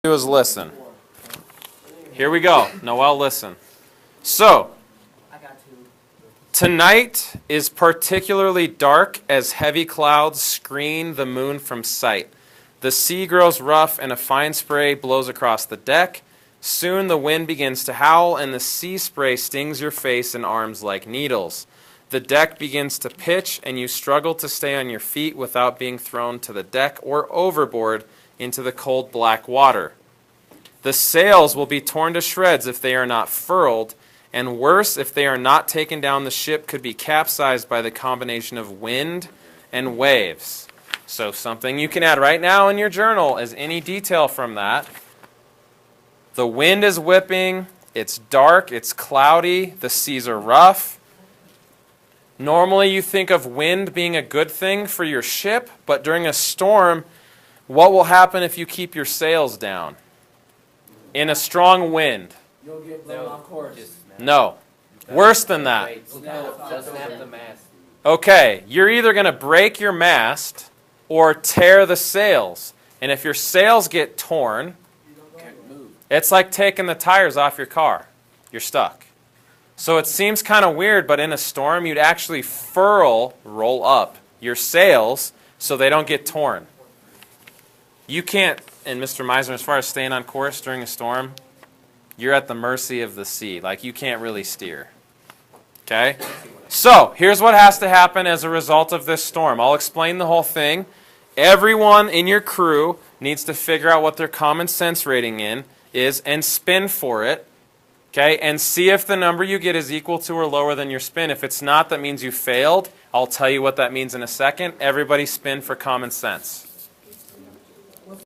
Do is listen. Here we go. Noel, listen. So, tonight is particularly dark as heavy clouds screen the moon from sight. The sea grows rough and a fine spray blows across the deck. Soon the wind begins to howl and the sea spray stings your face and arms like needles. The deck begins to pitch and you struggle to stay on your feet without being thrown to the deck or overboard into the cold black water. The sails will be torn to shreds if they are not furled, and worse, if they are not taken down, the ship could be capsized by the combination of wind and waves. So something you can add right now in your journal is any detail from that. The wind is whipping, it's dark, it's cloudy, the seas are rough. Normally you think of wind being a good thing for your ship, but during a storm, what will happen if you keep your sails down? In a strong wind. You'll get blown off course. No. Worse than that. Okay, you're either going to break your mast or tear the sails. And if your sails get torn, it's like taking the tires off your car. You're stuck. So it seems kind of weird, but in a storm, you'd actually roll up your sails so they don't get torn. You can't, and Mr. Meisner, as far as staying on course during a storm, you're at the mercy of the sea. Like, you can't really steer. Okay? So, here's what has to happen as a result of this storm. I'll explain the whole thing. Everyone in your crew needs to figure out what their common sense rating is and spin for it. Okay? And see if the number you get is equal to or lower than your spin. If it's not, that means you failed. I'll tell you what that means in a second. Everybody spin for common sense.